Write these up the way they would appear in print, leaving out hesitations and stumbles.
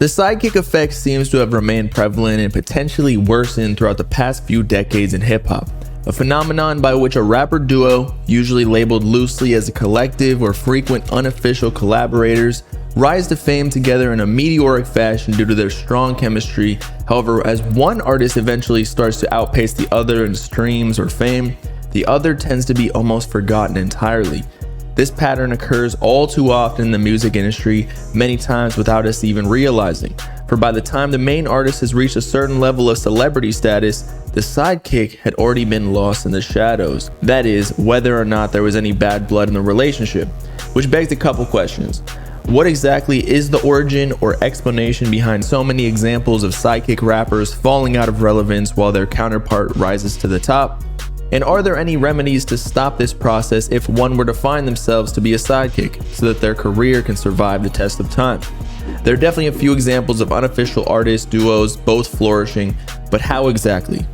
The sidekick effect seems to have remained prevalent and potentially worsened throughout the past few decades in hip-hop, a phenomenon by which a rapper duo, usually labeled loosely as a collective or frequent unofficial collaborators, rise to fame together in a meteoric fashion due to their strong chemistry. However, as one artist eventually starts to outpace the other in streams or fame, the other tends to be almost forgotten entirely. This pattern occurs all too often in the music industry, many times without us even realizing. For by the time the main artist has reached a certain level of celebrity status, the sidekick had already been lost in the shadows. That is, whether or not there was any bad blood in the relationship. Which begs a couple questions. What exactly is the origin or explanation behind so many examples of sidekick rappers falling out of relevance while their counterpart rises to the top? And are there any remedies to stop this process if one were to find themselves to be a sidekick, so that their career can survive the test of time? There are definitely a few examples of unofficial artist duos both flourishing, but how exactly?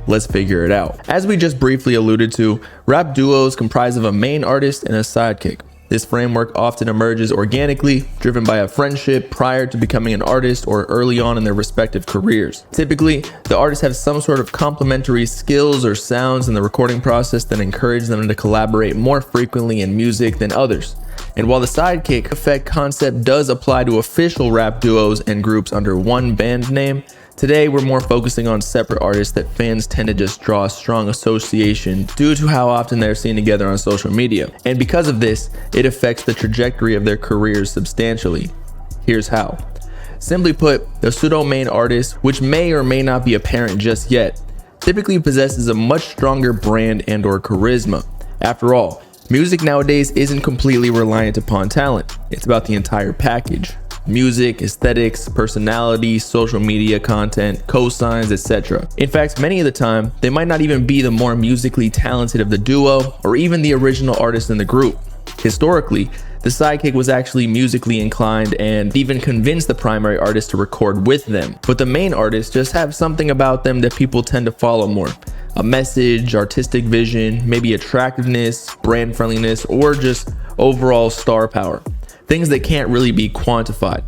Let's figure it out. As we just briefly alluded to, rap duos comprise of a main artist and a sidekick. This framework often emerges organically, driven by a friendship prior to becoming an artist or early on in their respective careers. Typically, the artists have some sort of complementary skills or sounds in the recording process that encourage them to collaborate more frequently in music than others. And while the sidekick effect concept does apply to official rap duos and groups under one band name, today we're more focusing on separate artists that fans tend to just draw a strong association due to how often they're seen together on social media. And because of this, it affects the trajectory of their careers substantially. Here's how. Simply put, the pseudo-main artist, which may or may not be apparent just yet, typically possesses a much stronger brand and or charisma. After all, music nowadays isn't completely reliant upon talent. It's about the entire package. Music, aesthetics, personality, social media content, cosigns, etc. In fact, many of the time, they might not even be the more musically talented of the duo or even the original artist in the group. Historically, the sidekick was actually musically inclined and even convinced the primary artist to record with them. But the main artists just have something about them that people tend to follow more. A message, artistic vision, maybe attractiveness, brand friendliness, or just overall star power. Things that can't really be quantified.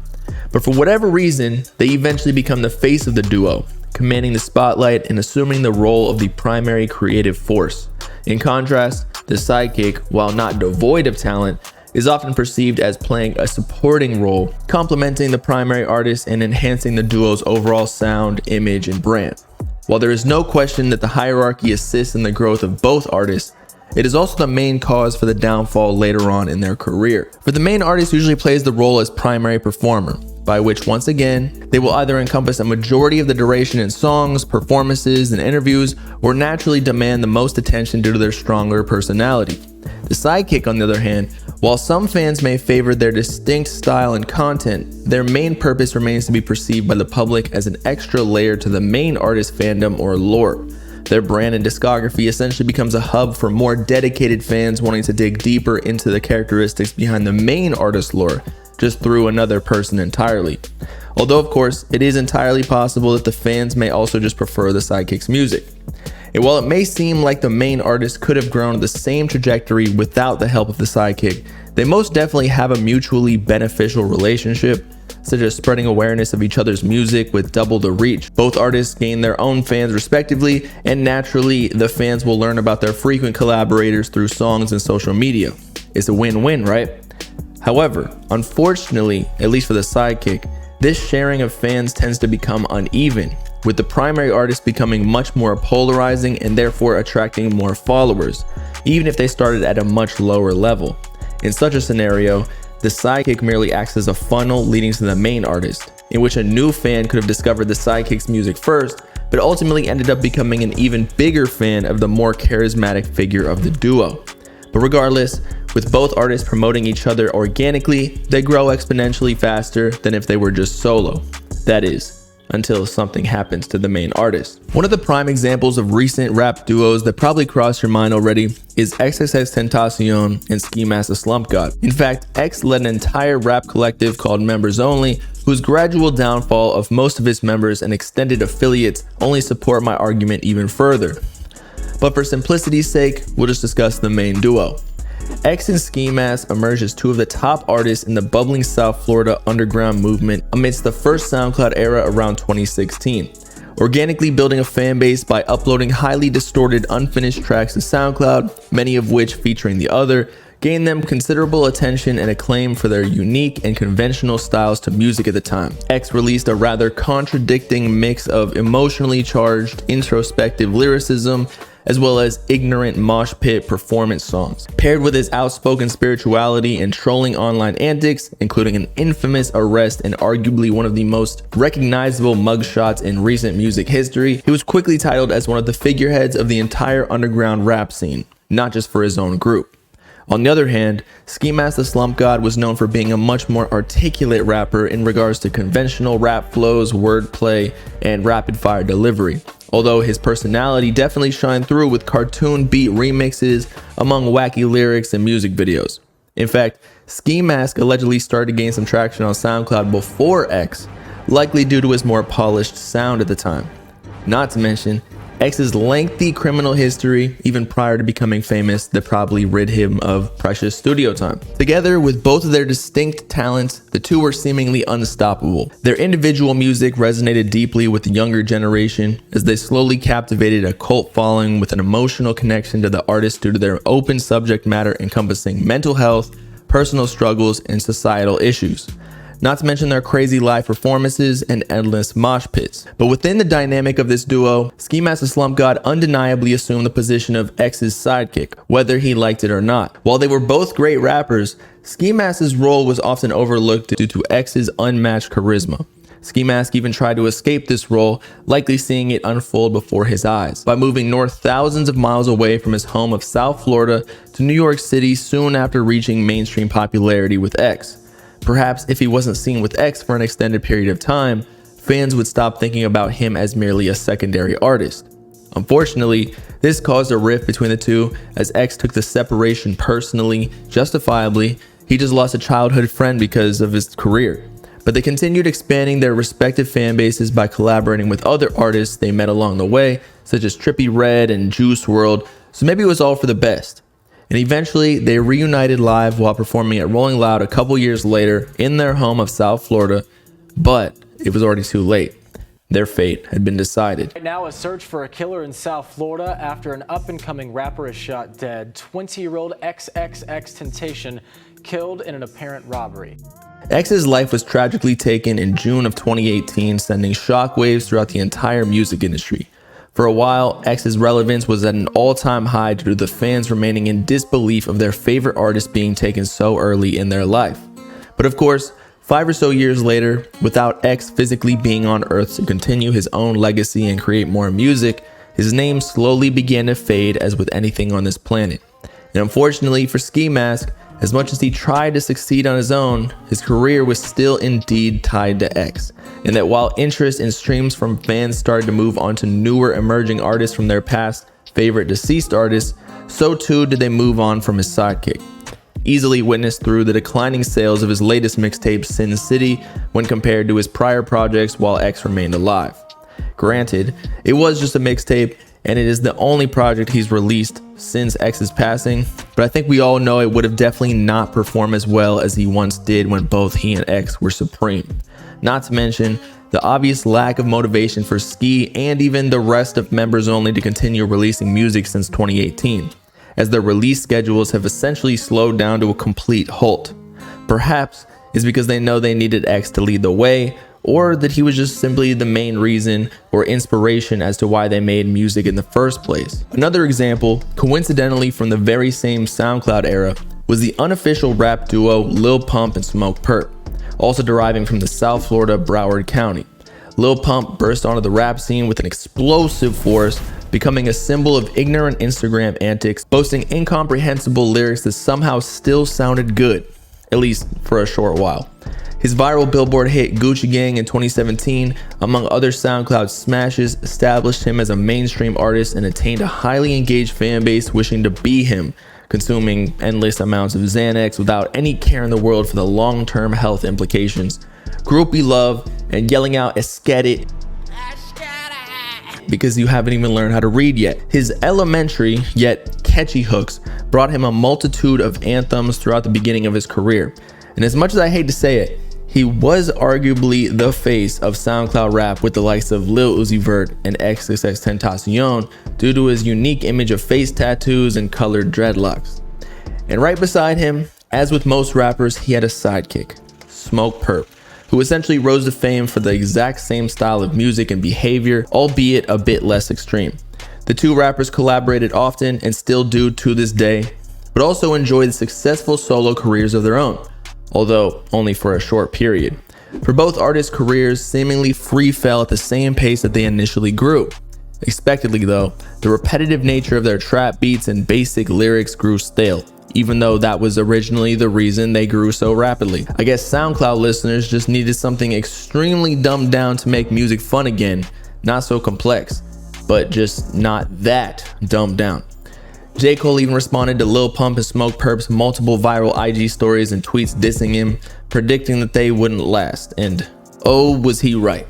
But for whatever reason, they eventually become the face of the duo, commanding the spotlight and assuming the role of the primary creative force. In contrast, the sidekick, while not devoid of talent, is often perceived as playing a supporting role, complementing the primary artist and enhancing the duo's overall sound, image, and brand. While there is no question that the hierarchy assists in the growth of both artists, it is also the main cause for the downfall later on in their career. For the main artist usually plays the role as primary performer, by which once again, they will either encompass a majority of the duration in songs, performances, and interviews, or naturally demand the most attention due to their stronger personality. The sidekick, on the other hand, while some fans may favor their distinct style and content, their main purpose remains to be perceived by the public as an extra layer to the main artist fandom or lore. Their brand and discography essentially becomes a hub for more dedicated fans wanting to dig deeper into the characteristics behind the main artist lore, just through another person entirely. Although of course, it is entirely possible that the fans may also just prefer the sidekick's music. And while it may seem like the main artist could have grown the same trajectory without the help of the sidekick, they most definitely have a mutually beneficial relationship, such as spreading awareness of each other's music with double the reach. Both artists gain their own fans respectively, and naturally, the fans will learn about their frequent collaborators through songs and social media. It's a win-win, right? However, unfortunately, at least for the sidekick, this sharing of fans tends to become uneven, with the primary artist becoming much more polarizing and therefore attracting more followers, even if they started at a much lower level. In such a scenario, the sidekick merely acts as a funnel leading to the main artist, in which a new fan could have discovered the sidekick's music first, but ultimately ended up becoming an even bigger fan of the more charismatic figure of the duo. But regardless, with both artists promoting each other organically, they grow exponentially faster than if they were just solo. That is, until something happens to the main artist. One of the prime examples of recent rap duos that probably crossed your mind already is XXXTentacion and Ski Mask the Slump God. In fact, X led an entire rap collective called Members Only, whose gradual downfall of most of its members and extended affiliates only support my argument even further. But for simplicity's sake, we'll just discuss the main duo. X and Ski Mask emerged as two of the top artists in the bubbling South Florida underground movement amidst the first SoundCloud era around 2016. Organically building a fan base by uploading highly distorted, unfinished tracks to SoundCloud, many of which featuring the other, gained them considerable attention and acclaim for their unique and conventional styles to music at the time. X released a rather contradicting mix of emotionally charged, introspective lyricism, as well as ignorant mosh pit performance songs. Paired with his outspoken spirituality and trolling online antics, including an infamous arrest and arguably one of the most recognizable mugshots in recent music history, he was quickly titled as one of the figureheads of the entire underground rap scene, not just for his own group. On the other hand, Ski Mask the Slump God was known for being a much more articulate rapper in regards to conventional rap flows, wordplay, and rapid-fire delivery, although his personality definitely shined through with cartoon beat remixes among wacky lyrics and music videos. In fact, Ski Mask allegedly started to gain some traction on SoundCloud before X, likely due to his more polished sound at the time. Not to mention, X's lengthy criminal history, even prior to becoming famous, that probably rid him of precious studio time. Together with both of their distinct talents, the two were seemingly unstoppable. Their individual music resonated deeply with the younger generation as they slowly captivated a cult following with an emotional connection to the artist due to their open subject matter encompassing mental health, personal struggles, and societal issues. Not to mention their crazy live performances and endless mosh pits. But within the dynamic of this duo, Ski Mask the Slump God undeniably assumed the position of X's sidekick, whether he liked it or not. While they were both great rappers, Ski Mask's role was often overlooked due to X's unmatched charisma. Ski Mask even tried to escape this role, likely seeing it unfold before his eyes, by moving north thousands of miles away from his home of South Florida to New York City soon after reaching mainstream popularity with X. Perhaps if he wasn't seen with X for an extended period of time, fans would stop thinking about him as merely a secondary artist. Unfortunately, this caused a rift between the two as X took the separation personally, justifiably. He just lost a childhood friend because of his career. But they continued expanding their respective fan bases by collaborating with other artists they met along the way, such as Trippie Redd and Juice WRLD, so maybe it was all for the best. And eventually, they reunited live while performing at Rolling Loud a couple years later in their home of South Florida, but it was already too late. Their fate had been decided. Right now, a search for a killer in South Florida after an up-and-coming rapper is shot dead. 20-year-old XXXTentacion killed in an apparent robbery. X's life was tragically taken in June of 2018, sending shockwaves throughout the entire music industry. For a while, X's relevance was at an all-time high due to the fans remaining in disbelief of their favorite artist being taken so early in their life. But of course, 5 or so years later, without X physically being on Earth to continue his own legacy and create more music, his name slowly began to fade as with anything on this planet. And unfortunately for Ski Mask, as much as he tried to succeed on his own, his career was still indeed tied to X. And that while interest and streams from fans started to move on to newer emerging artists from their past favorite deceased artists, so too did they move on from his sidekick. Easily witnessed through the declining sales of his latest mixtape, Sin City, when compared to his prior projects while X remained alive. Granted, it was just a mixtape, and it is the only project he's released since X's passing, but I think we all know it would have definitely not performed as well as he once did when both he and X were supreme. Not to mention the obvious lack of motivation for Ski and even the rest of Members Only to continue releasing music since 2018, as their release schedules have essentially slowed down to a complete halt. Perhaps it's because they know they needed X to lead the way, or that he was just simply the main reason or inspiration as to why they made music in the first place. Another example, coincidentally from the very same SoundCloud era, was the unofficial rap duo Lil Pump and Smoke Perp, also deriving from the South Florida Broward County. Lil Pump burst onto the rap scene with an explosive force, becoming a symbol of ignorant Instagram antics, boasting incomprehensible lyrics that somehow still sounded good, at least for a short while. His viral Billboard hit Gucci Gang in 2017, among other SoundCloud smashes, established him as a mainstream artist and attained a highly engaged fan base wishing to be him, consuming endless amounts of Xanax without any care in the world for the long-term health implications, groupie love, and yelling out "Esket it" because you haven't even learned how to read yet. His elementary yet catchy hooks brought him a multitude of anthems throughout the beginning of his career. And as much as I hate to say it, he was arguably the face of SoundCloud rap with the likes of Lil Uzi Vert and XXXTentacion due to his unique image of face tattoos and colored dreadlocks. And right beside him, as with most rappers, he had a sidekick, Smoke Perp, who essentially rose to fame for the exact same style of music and behavior, albeit a bit less extreme. The two rappers collaborated often and still do to this day, but also enjoyed successful solo careers of their own, although only for a short period. For both artists' careers seemingly free fell at the same pace that they initially grew. Expectedly though, the repetitive nature of their trap beats and basic lyrics grew stale, even though that was originally the reason they grew so rapidly. I guess SoundCloud listeners just needed something extremely dumbed down to make music fun again, not so complex, but just not that dumbed down. J. Cole even responded to Lil Pump and Smoke Perp's multiple viral IG stories and tweets dissing him, predicting that they wouldn't last, and oh, was he right.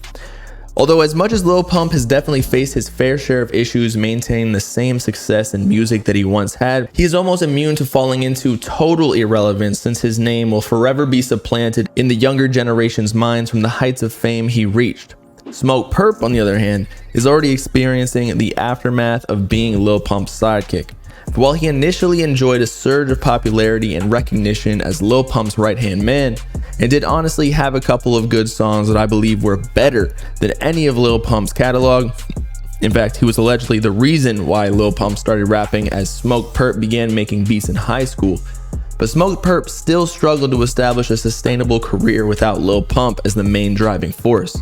Although as much as Lil Pump has definitely faced his fair share of issues maintaining the same success in music that he once had, he is almost immune to falling into total irrelevance since his name will forever be supplanted in the younger generation's minds from the heights of fame he reached. Smoke Perp, on the other hand, is already experiencing the aftermath of being Lil Pump's sidekick. For while he initially enjoyed a surge of popularity and recognition as Lil Pump's right-hand man, and did honestly have a couple of good songs that I believe were better than any of Lil Pump's catalog. In fact, he was allegedly the reason why Lil Pump started rapping, as Smoke Perp began making beats in high school. But Smoke Perp still struggled to establish a sustainable career without Lil Pump as the main driving force.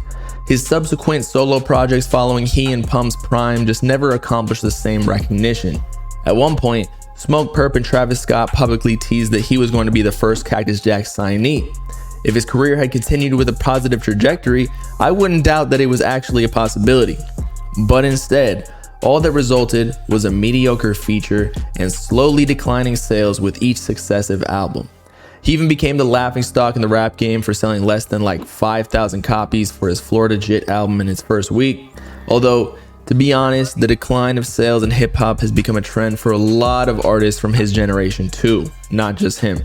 His subsequent solo projects following he and Pump's prime just never accomplished the same recognition. At one point, Smoke Perp and Travis Scott publicly teased that he was going to be the first Cactus Jack signee. If his career had continued with a positive trajectory, I wouldn't doubt that it was actually a possibility. But instead, all that resulted was a mediocre feature and slowly declining sales with each successive album. He even became the laughingstock in the rap game for selling less than like 5,000 copies for his Florida Jit album in its first week. Although, to be honest, the decline of sales in hip hop has become a trend for a lot of artists from his generation too, not just him.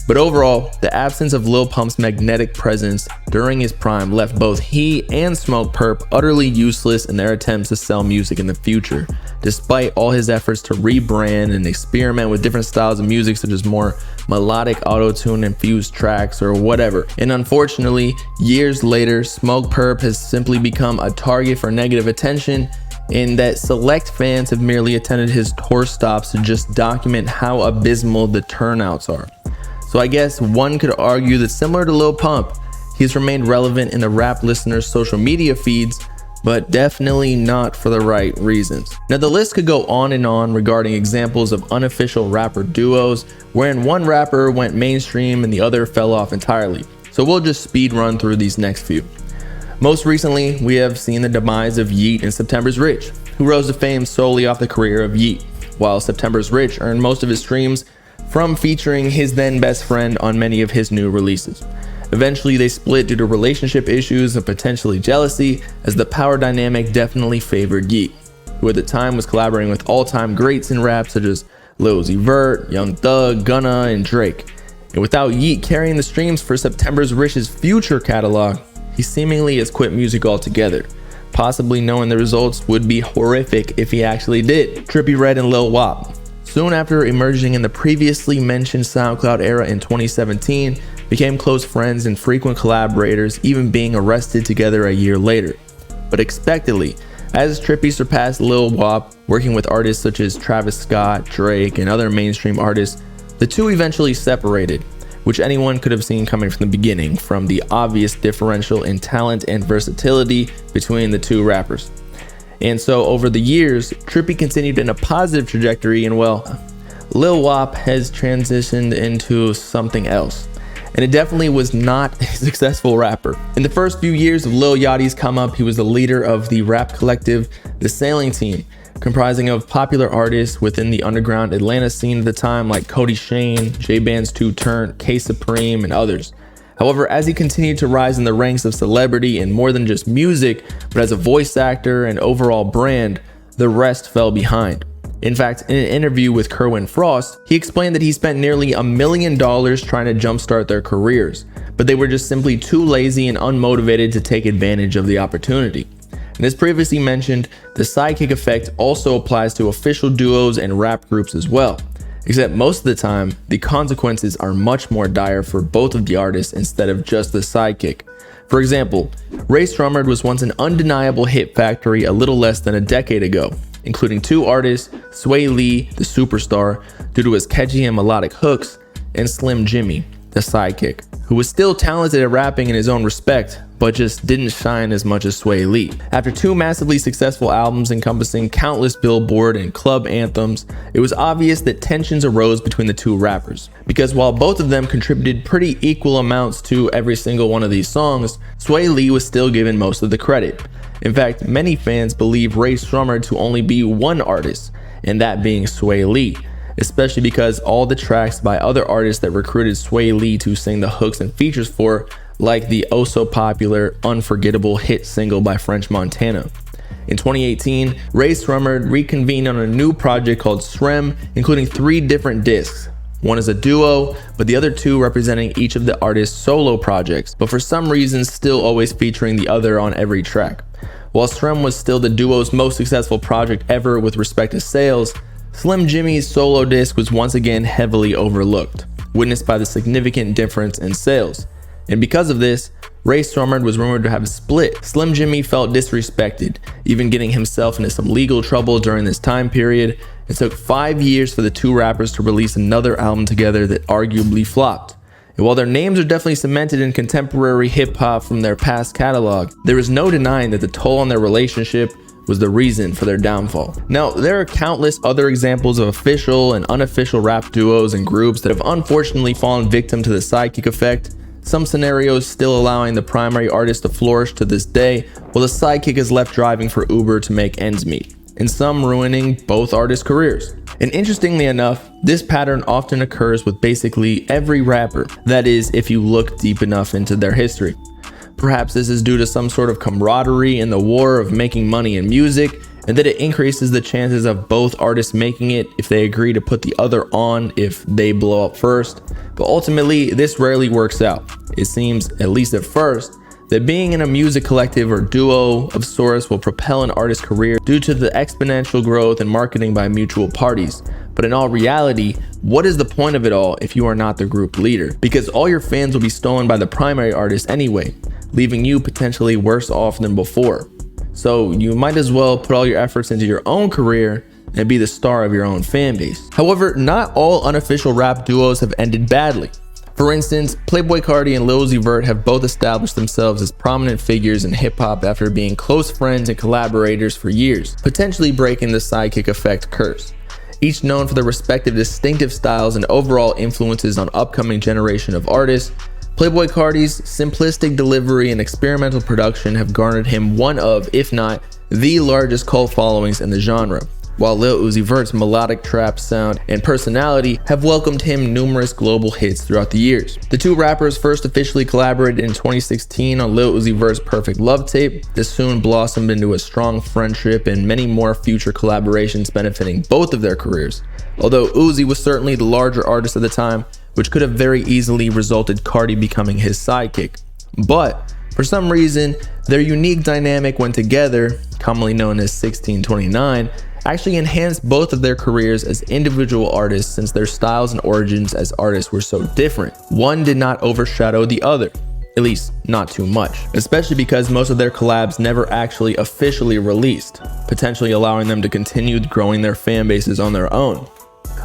But overall, the absence of Lil Pump's magnetic presence during his prime left both he and Smoke Perp utterly useless in their attempts to sell music in the future, despite all his efforts to rebrand and experiment with different styles of music such as more melodic auto-tune infused tracks or whatever. And unfortunately, years later, Smoke Perp has simply become a target for negative attention, in that select fans have merely attended his tour stops to just document how abysmal the turnouts are. So I guess one could argue that similar to Lil Pump, he's remained relevant in the rap listeners' social media feeds, but definitely not for the right reasons. Now the list could go on and on regarding examples of unofficial rapper duos, wherein one rapper went mainstream and the other fell off entirely. So we'll just speed run through these next few. Most recently, we have seen the demise of Yeat and September's Rich, who rose to fame solely off the career of Yeat, while September's Rich earned most of his streams from featuring his then best friend on many of his new releases. Eventually they split due to relationship issues and potentially jealousy, as the power dynamic definitely favored Yeat, who at the time was collaborating with all-time greats in rap such as Lil Uzi Vert, Young Thug, Gunna, and Drake. And without Yeat carrying the streams for September's Rich's future catalog, he seemingly has quit music altogether, possibly knowing the results would be horrific if he actually did. Trippie Redd and Lil Wop, soon after emerging in the previously mentioned SoundCloud era in 2017, became close friends and frequent collaborators, even being arrested together a year later. But expectedly, as Trippie surpassed Lil Wop, working with artists such as Travis Scott, Drake, and other mainstream artists, the two eventually separated, which anyone could have seen coming from the beginning, from the obvious differential in talent and versatility between the two rappers. And so over the years, Trippie continued in a positive trajectory, and well, Lil Wop has transitioned into something else. And it definitely was not a successful rapper. In the first few years of Lil Yachty's come up, he was the leader of the rap collective The Sailing Team, comprising of popular artists within the underground Atlanta scene at the time like Cody Shane, J Band's 2 Turnt, K Supreme, and others. However, as he continued to rise in the ranks of celebrity in more than just music, but as a voice actor and overall brand, the rest fell behind. In fact, in an interview with Kerwin Frost, he explained that he spent nearly $1 million trying to jumpstart their careers, but they were just simply too lazy and unmotivated to take advantage of the opportunity. And as previously mentioned, the Sidekick effect also applies to official duos and rap groups as well. Except most of the time, the consequences are much more dire for both of the artists instead of just the sidekick. For example, Ray Shremmerd was once an undeniable hit factory a little less than a decade ago, including two artists, Sway Lee, the superstar, due to his catchy and melodic hooks, and Slim Jimmy, the sidekick, who was still talented at rapping in his own respect, but just didn't shine as much as Sway Lee. After two massively successful albums encompassing countless Billboard and club anthems, it was obvious that tensions arose between the two rappers. Because while both of them contributed pretty equal amounts to every single one of these songs, Sway Lee was still given most of the credit. In fact, many fans believe Ray Shremmerd to only be one artist, and that being Sway Lee, especially because all the tracks by other artists that recruited Sway Lee to sing the hooks and features for, like the oh-so-popular Unforgettable hit single by French Montana. In 2018, Ray Shremmerd reconvened on a new project called Shrem, including 3 different discs. One is a duo, but the other 2 representing each of the artist's solo projects, but for some reason still always featuring the other on every track. While Shrem was still the duo's most successful project ever with respect to sales, Slim Jimmy's solo disc was once again heavily overlooked, witnessed by the significant difference in sales. And because of this, Ray Shremmerd was rumored to have split. Slim Jimmy felt disrespected, even getting himself into some legal trouble during this time period. It took 5 years for the two rappers to release another album together that arguably flopped. And while their names are definitely cemented in contemporary hip-hop from their past catalog, there is no denying that the toll on their relationship was the reason for their downfall. Now, there are countless other examples of official and unofficial rap duos and groups that have unfortunately fallen victim to the Sidekick effect. Some scenarios still allowing the primary artist to flourish to this day, while the sidekick is left driving for Uber to make ends meet, and some ruining both artists' careers. And interestingly enough, this pattern often occurs with basically every rapper, that is, if you look deep enough into their history. Perhaps this is due to some sort of camaraderie in the war of making money in music, and that it increases the chances of both artists making it if they agree to put the other on if they blow up first. But ultimately, this rarely works out. It seems, at least at first, that being in a music collective or duo of sorts will propel an artist's career due to the exponential growth and marketing by mutual parties. But in all reality, what is the point of it all if you are not the group leader? Because all your fans will be stolen by the primary artist anyway, leaving you potentially worse off than before. So you might as well put all your efforts into your own career and be the star of your own fan base. However, not all unofficial rap duos have ended badly. For instance, Playboi Carti and Lil Uzi Vert have both established themselves as prominent figures in hip-hop after being close friends and collaborators for years, potentially breaking the Sidekick effect curse. Each known for their respective distinctive styles and overall influences on upcoming generation of artists, Playboi Carti's simplistic delivery and experimental production have garnered him one of, if not, the largest cult followings in the genre, while Lil Uzi Vert's melodic trap sound and personality have welcomed him numerous global hits throughout the years. The two rappers first officially collaborated in 2016 on Lil Uzi Vert's Perfect Love tape. This soon blossomed into a strong friendship and many more future collaborations benefiting both of their careers. Although Uzi was certainly the larger artist at the time, which could have very easily resulted Carti becoming his sidekick. But for some reason, their unique dynamic when together, commonly known as 1629, actually enhanced both of their careers as individual artists since their styles and origins as artists were so different. One did not overshadow the other, at least not too much, especially because most of their collabs never actually officially released, potentially allowing them to continue growing their fan bases on their own.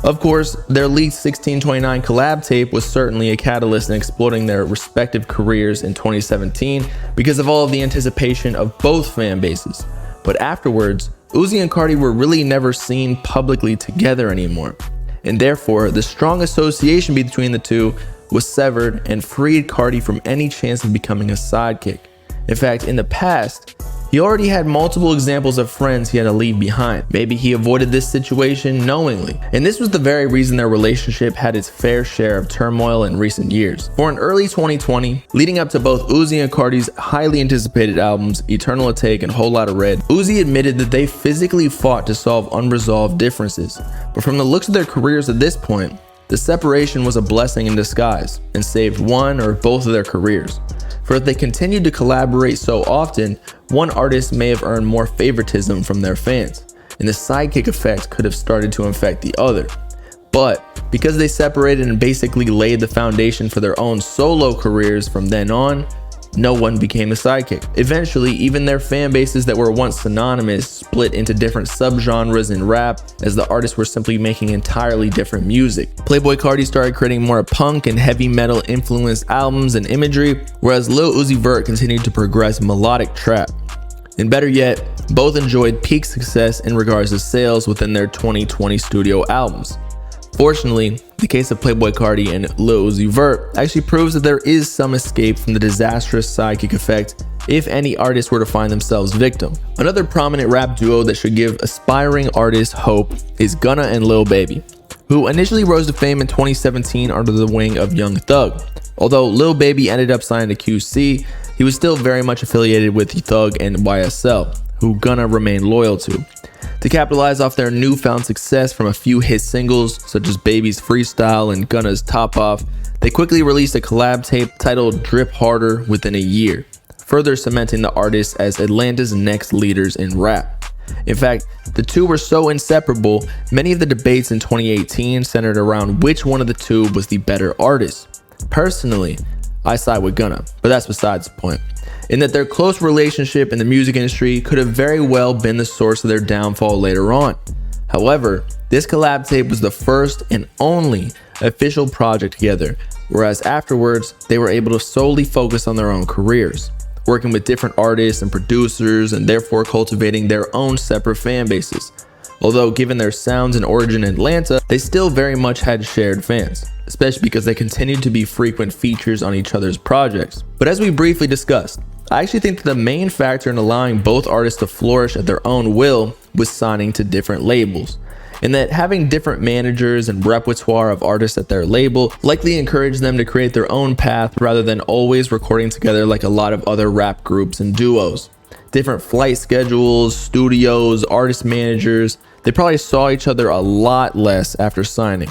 Of course, their leaked 1629 collab tape was certainly a catalyst in exploding their respective careers in 2017 because of all of the anticipation of both fan bases. But afterwards, Uzi and Carti were really never seen publicly together anymore, and therefore the strong association between the two was severed and freed Carti from any chance of becoming a sidekick. In fact, in the past, He already had multiple examples of friends he had to leave behind. Maybe he avoided this situation knowingly. And this was the very reason their relationship had its fair share of turmoil in recent years. For in early 2020, leading up to both Uzi and Cardi's highly anticipated albums, Eternal Atake and Whole Lotta Red, Uzi admitted that they physically fought to solve unresolved differences. But from the looks of their careers at this point, the separation was a blessing in disguise and saved one or both of their careers. For if they continued to collaborate so often, one artist may have earned more favoritism from their fans, and the Sidekick effect could have started to infect the other. But because they separated and basically laid the foundation for their own solo careers from then on, no one became a Sidekick. Eventually, even their fan bases that were once synonymous split into different subgenres in rap, as the artists were simply making entirely different music. Playboi Carti started creating more punk and heavy metal influenced albums and imagery, whereas Lil Uzi Vert continued to progress melodic trap. And better yet, both enjoyed peak success in regards to sales within their 2020 studio albums. Fortunately, the case of Playboi Carti and Lil Uzi Vert actually proves that there is some escape from the disastrous Sidekick effect if any artists were to find themselves victim. Another prominent rap duo that should give aspiring artists hope is Gunna and Lil Baby, who initially rose to fame in 2017 under the wing of Young Thug. Although Lil Baby ended up signing to QC, he was still very much affiliated with Thug and YSL, who Gunna remained loyal to. To capitalize off their newfound success from a few hit singles such as Baby's Freestyle and Gunna's Top Off, they quickly released a collab tape titled Drip Harder within a year, further cementing the artists as Atlanta's next leaders in rap. In fact, the two were so inseparable, many of the debates in 2018 centered around which one of the two was the better artist. Personally, I side with Gunna, but that's besides the point. In that their close relationship in the music industry could have very well been the source of their downfall later on. However, this collab tape was the first and only official project together, whereas afterwards, they were able to solely focus on their own careers, working with different artists and producers and therefore cultivating their own separate fan bases. Although given their sounds and origin in Atlanta, they still very much had shared fans, especially because they continued to be frequent features on each other's projects. But as we briefly discussed, I actually think that the main factor in allowing both artists to flourish at their own will was signing to different labels, and that having different managers and repertoire of artists at their label likely encouraged them to create their own path rather than always recording together like a lot of other rap groups and duos. Different flight schedules, studios, artist managers, they probably saw each other a lot less after signing,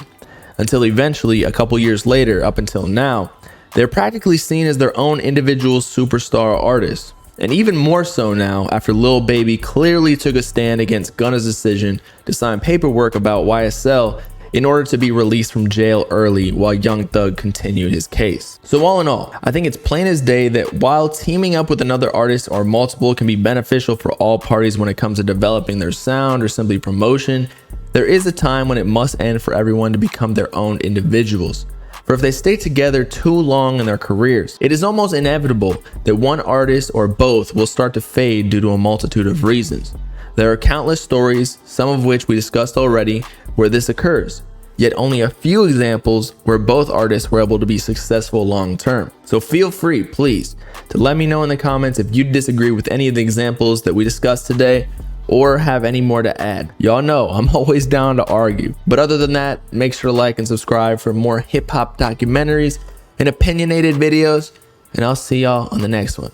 until eventually a couple years later up until now, they're practically seen as their own individual superstar artists. And even more so now after Lil Baby clearly took a stand against Gunna's decision to sign paperwork about YSL in order to be released from jail early while Young Thug continued his case. So all in all, I think it's plain as day that while teaming up with another artist or multiple can be beneficial for all parties when it comes to developing their sound or simply promotion, there is a time when it must end for everyone to become their own individuals. For if they stay together too long in their careers, it is almost inevitable that one artist or both will start to fade due to a multitude of reasons. There are countless stories, some of which we discussed already, where this occurs, yet only a few examples where both artists were able to be successful long term. So feel free, please, to let me know in the comments if you disagree with any of the examples that we discussed today, or have any more to add. Y'all know I'm always down to argue. But other than that, make sure to like and subscribe for more hip-hop documentaries and opinionated videos, and I'll see y'all on the next one.